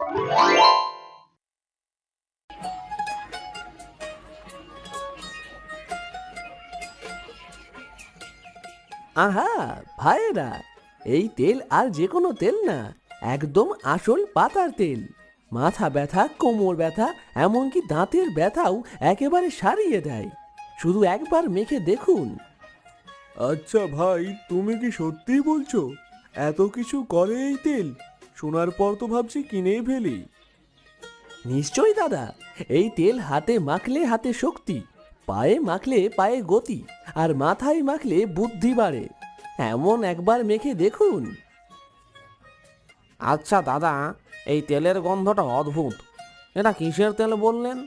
আহা ভাইয়েরা, এই তেল আর যে কোনো তেল না, একদম আসল পাতার তেল। মাথা ব্যথা, কোমর ব্যথা, এমনকি দাঁতের ব্যথাও একেবারে সারিয়ে দেয়। শুধু একবার মেখে দেখুন। আচ্ছা ভাই, তুমি কি সত্যিই বলছো? এত কিছু করে এই তেল? শোনার পর তো ভাবছি কিনেই ফেলি। নিশ্চয়ই দাদা, এই তেল হাতে মাখলে হাতে শক্তি, পায়ে মাখলে পায়ে গতি, আর মাথায় মাখলে বুদ্ধি বাড়ে। এমন একবার মেখে দেখুন। আচ্ছা দাদা, এই তেলের গন্ধটা অদ্ভুত। এটা কিসের তেল বললেন?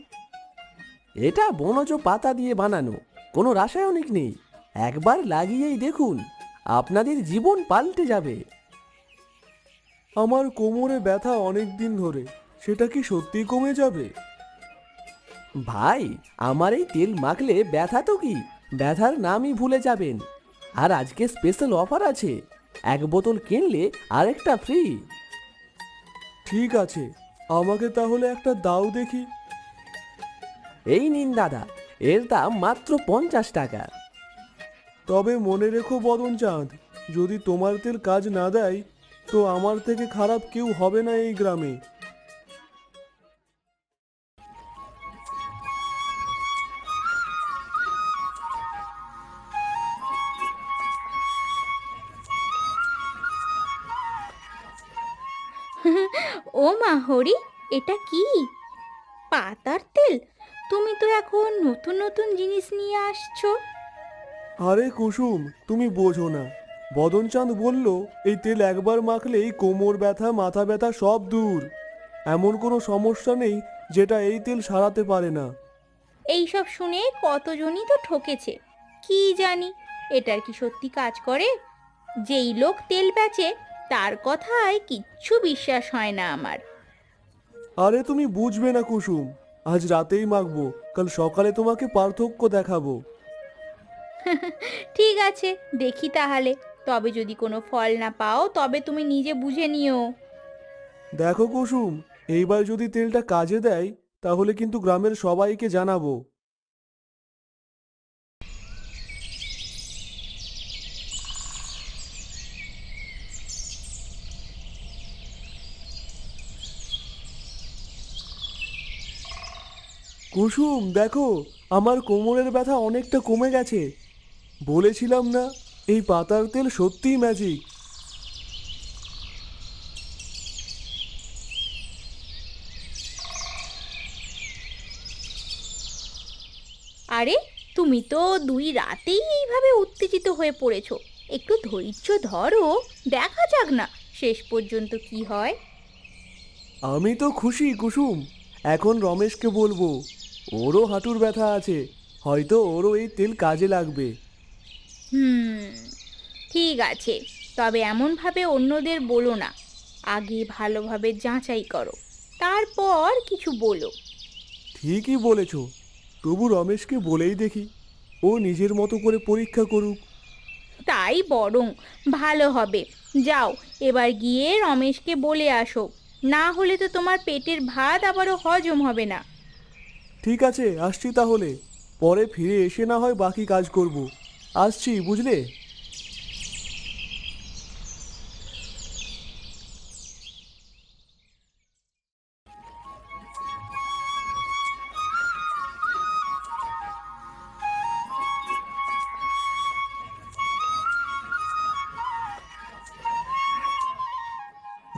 এটা বনজ পাতা দিয়ে বানানো, কোনো রাসায়নিক নেই। একবার লাগিয়েই দেখুন, আপনাদের জীবন পাল্টে যাবে। আমার কোমরে ব্যথা অনেক দিন ধরে, সেটা কি সত্যি কমে যাবে? ভাই, আমার এই তেল মাখলে ব্যথা তো কি, ব্যথার নামই ভুলে যাবেন। আর আজকে স্পেশাল অফার আছে, 1 বোতল কিনলে আরেকটা ফ্রি। ঠিক আছে, আমাকে তাহলে একটা দাও দেখি। এই নিন দাদা, এর দাম মাত্র 50 টাকা। তবে মনে রেখো বদন চাঁদ, যদি তোমার তেল কাজ না দেয়, তো আমার থেকে খারাপ কেউ হবে না এই গ্রামে। ও মা হরি, এটা কি? পাতার তেল? তুমি তো এখন নতুন নতুন জিনিস নিয়ে আসছো। আরে কুসুম, তুমি বোঝো না। বদন চাঁদ বলল এই তেল একবার মাখলেই কোমর ব্যথা, মাথা ব্যথা সব দূর। এমন কোনো সমস্যা নেই যেটা এই তেল সারাতে পারে না। এইসব শুনে কতজনই তো ঠকেছে। কি জানি এটার কি সত্যি কাজ করে? যেই লোক তেল বেচে তার কথায় কিচ্ছু বিশ্বাস হয় না আমার। আরে তুমি বুঝবে না কুসুম, আজ রাতেই মাখবো, কাল সকালে তোমাকে পার্থক্য দেখাবো। ঠিক আছে, দেখি তাহলে। তবে যদি কোনো ফল না পাও তবে তুমি নিজে বুঝে নিও। দেখো কুসুম, এইবার যদি তেলটা কাজে দেয়, তাহলে কিন্তু গ্রামের সবাইকে জানাবো। কুসুম দেখো, আমার কোমরের ব্যথা অনেকটা কমে গেছে। বলেছিলাম না, এই পাতার তেল সত্যিই ম্যাজিক। আরে, তুমি তো 2 রাতেই এইভাবে উত্তেজিত হয়ে পড়েছো। একটু ধৈর্য ধরো, দেখা যাক না শেষ পর্যন্ত কি হয়। আমি তো খুশি কুসুম। এখন রমেশকে বলবো, ওরও হাঁটুর ব্যথা আছে, হয়তো ওরও এই তেল কাজে লাগবে। হুম, ঠিক আছে। তবে এমনভাবে অন্যদের বলো না, আগে ভালোভাবে যাচাই করো, তারপর কিছু বলো। ঠিকই বলেছ, তবু রমেশকে বলেই দেখি, ও নিজের মতো করে পরীক্ষা করুক। তাই বরং ভালো হবে। যাও, এবার গিয়ে রমেশকে বলে আসো, না হলে তো তোমার পেটের ভাত আবারও হজম হবে না। ঠিক আছে, আসছি তাহলে। পরে ফিরে এসে না হয় বাকি কাজ করব। আসছি, বুঝলে?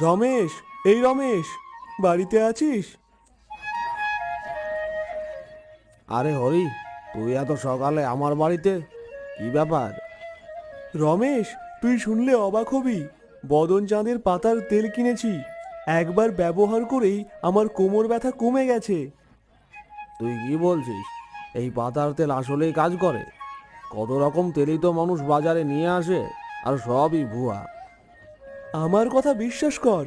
রমেশ, এই রমেশ, বাড়িতে আছিস? আরে হরি, তুই এত সকালে আমার বাড়িতে? কি ব্যাপার? রমেশ, তুই শুনলে অবাক হবি। বদন চাঁদের পাতার তেল কিনেছি, একবার ব্যবহার করেই আমার কোমর ব্যথা কমে গেছে। তুই কি বলছিস? এই পাতার তেল আসলেই কাজ করে? কত রকম তেলই তো মানুষ বাজারে নিয়ে আসে, আর সবই ভুয়া। আমার কথা বিশ্বাস কর,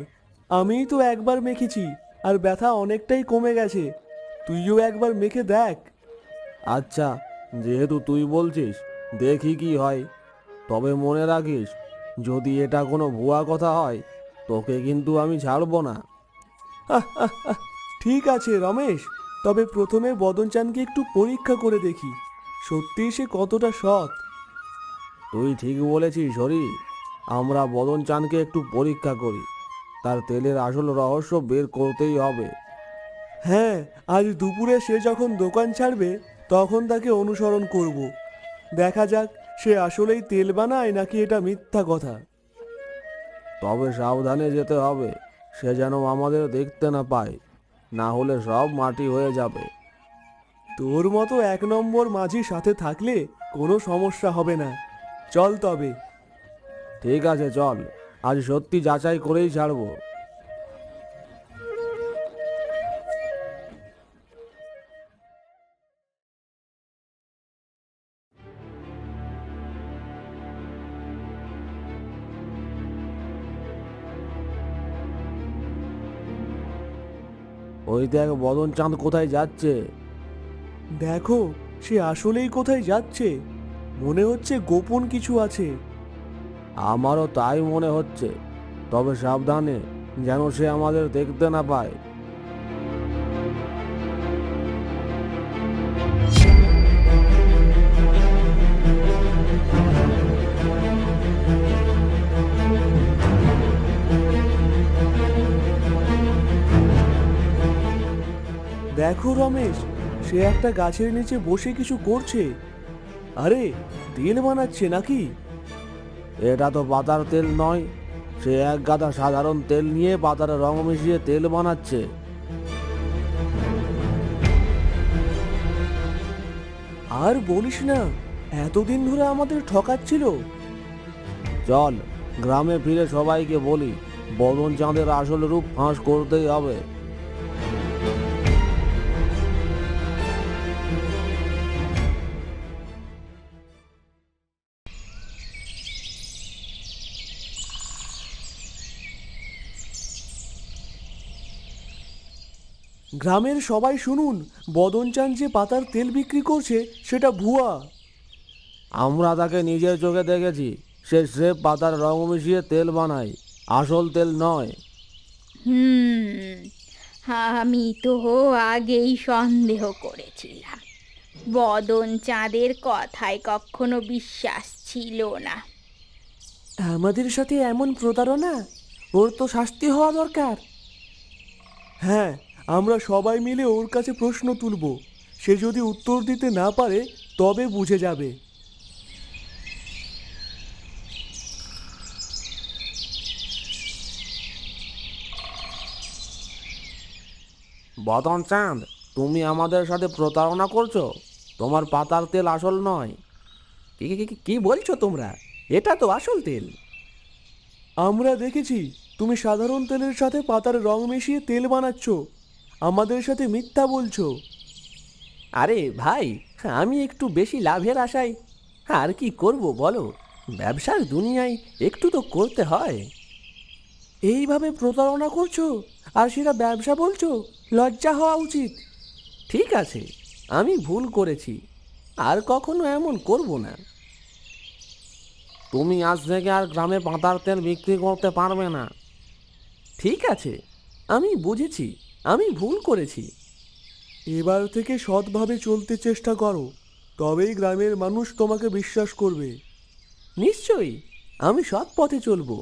আমিই তো একবার মেখেছি, আর ব্যথা অনেকটাই কমে গেছে। তুইও একবার মেখে দেখ। আচ্ছা, যেহেতু তুই বলছিস, দেখি কি হয়। তবে মনে রাখিস, যদি এটা কোনো ভুয়া কথা হয়, তোকে কিন্তু আমি ছাড়বো না। ঠিক আছে রমেশ, তবে প্রথমে বদনচাঁদকে একটু পরীক্ষা করে দেখি সত্যিই সে কতটা সৎ। তুই ঠিক বলেছিস হরি, আমরা বদন চাঁদকে একটু পরীক্ষা করি, তার তেলের আসল রহস্য বের করতেই হবে। হ্যাঁ, আজ দুপুরে সে যখন দোকান ছাড়বে তখন তাকে অনুসরণ করব। দেখা যাক সে আসলেই তেল বানায় নাকি এটা মিথ্যা কথা। তবে সাবধানে যেতে হবে, সে যেন আমাদের দেখতে না পায়, না হলে সব মাটি হয়ে যাবে। তোর মতো 1 নম্বর মাঝি সাথে থাকলে কোনো সমস্যা হবে না। চল তবে। ঠিক আছে চল, আজ সত্যি যাচাই করেই ছাড়বো। ওই দেখ বদন চাঁদ কোথায় যাচ্ছে। দেখো, সে আসলেই কোথায় যাচ্ছে। মনে হচ্ছে গোপন কিছু আছে। আমারও তাই মনে হচ্ছে, তবে সাবধানে, যেন সে আমাদের দেখতে না পায়। দেখো রমেশ, সে একটা গাছের নিচে বসে কিছু করছে। আরে, তেল বানাচ্ছে নাকি? এটা তো পাতার তেল নয়, সে এক গাদা সাধারণ তেল নিয়ে পাতার রং মিশিয়ে তেল বানাচ্ছে। আর বলিস না, এতদিন ধরে আমাদের ঠকাচ্ছিল। চল, গ্রামে ফিরে সবাইকে বলি, বদন চাঁদের আসল রূপ ফাঁস করতেই হবে। গ্রামের সবাই শুনুন, বদনচাঁদ যে পাতার তেল বিক্রি করছে সেটা ভুয়া। আমরা তাকে নিজের চোখে দেখেছি, সে স্রেফ পাতার রং মিশিয়ে তেল বানায়, আসল তেল নয়। হুম, আমি তো আগেই সন্দেহ করেছিলাম। বদন চাঁদের কথায় কখনো বিশ্বাস ছিল না। আমাদের সাথে এমন প্রতারণা, ওর তো শাস্তি হওয়া দরকার। হ্যাঁ, আমরা সবাই মিলে ওর কাছে প্রশ্ন তুলব। সে যদি উত্তর দিতে না পারে তবে বুঝে যাবে। বদন চাঁদ, তুমি আমাদের সাথে প্রতারণা করছো, তোমার পাতার তেল আসল নয়। কি বলছো তোমরা? এটা তো আসল তেল। আমরা দেখেছি তুমি সাধারণ তেলের সাথে পাতার রং মিশিয়ে তেল বানাচ্ছ। আমাদের সাথে মিথ্যা বলছো। আরে ভাই, আমি একটু বেশি লাভের আশায় আর কি করব বলো? ব্যবসার দুনিয়ায় একটু তো করতে হয়। এইভাবে প্রতারণা করছো আর সেটা ব্যবসা বলছো? লজ্জা হওয়া উচিত। ঠিক আছে, আমি ভুল করেছি, আর কখনো এমন করব না। তুমি আজ থেকে আর গ্রামে পাতার তেল বিক্রি করতে পারবে না। ঠিক আছে, আমি বুঝেছি, আমি ভুল করেছি। এবার থেকে সৎভাবে চলতে চেষ্টা করো, তবেই গ্রামের মানুষ তোমাকে বিশ্বাস করবে। নিশ্চয়ই, আমি সৎ পথে চলবো।